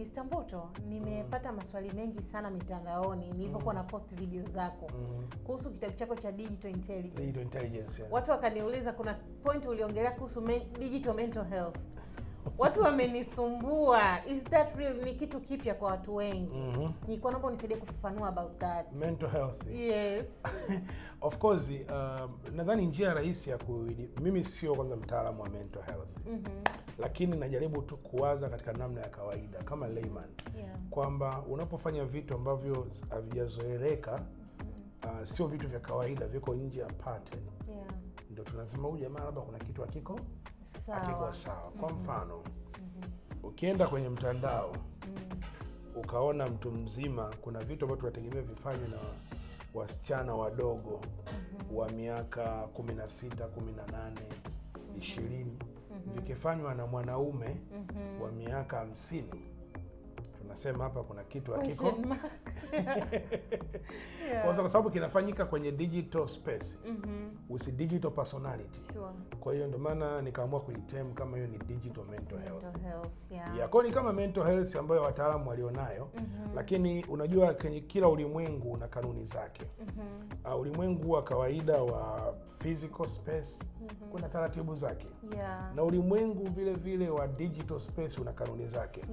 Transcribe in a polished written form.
Mr. Mboto, nimepata maswali mengi sana mitandaoni nilipokuwa na post video zako kuhusu kitabu chako cha Digital Intelligence. Digital Intelligence. Yeah. Watu wakaniuliza kuna point uliongelea kuhusu digital mental health. Watu wamenisumbua. Is that real? Ni kitu kipya kwa watu wengi. Nilikuwa naomba unisaidie kufafanua about that. Mental health. Yes. Of course, nadhani njia rahisi ya mimi sio kwanza mtaalamu wa mental health. Lakini najaribu tu kuwaza katika namna ya kawaida kama layman. Yeah. Kwamba unapofanya vitu ambavyo havijazoeleka, sio vitu vya kawaida, viko nje ya pattern. Yeah. Ndio tunasema huyu jamaa labda kuna kitu hakiko sawa. Kwa mfano, ukienda kwenye mtandao ukaona mtu mzima, kuna vitu ambavyo tunategemea vifanywe na wasichana wadogo wa miaka 16, 18, 20, vikifanywa na mwanaume wa miaka 50, tunasema hapa kuna kitu hakiko. Yeah. Kwa sababu kinafanyika kwenye digital space. With digital personality. Sure. Kwa hiyo ndio maana nikaamua kuitem kama hiyo ni digital mental health. Yeah. Yeah, kwa ni kama mental health ambayo wataalamu walionayo, lakini unajua kwenye kila ulimwengu una kanuni zake. Ulimwengu wa kawaida wa physical space kuna taratibu zake. Yeah. Na ulimwengu vile vile wa digital space una kanuni zake.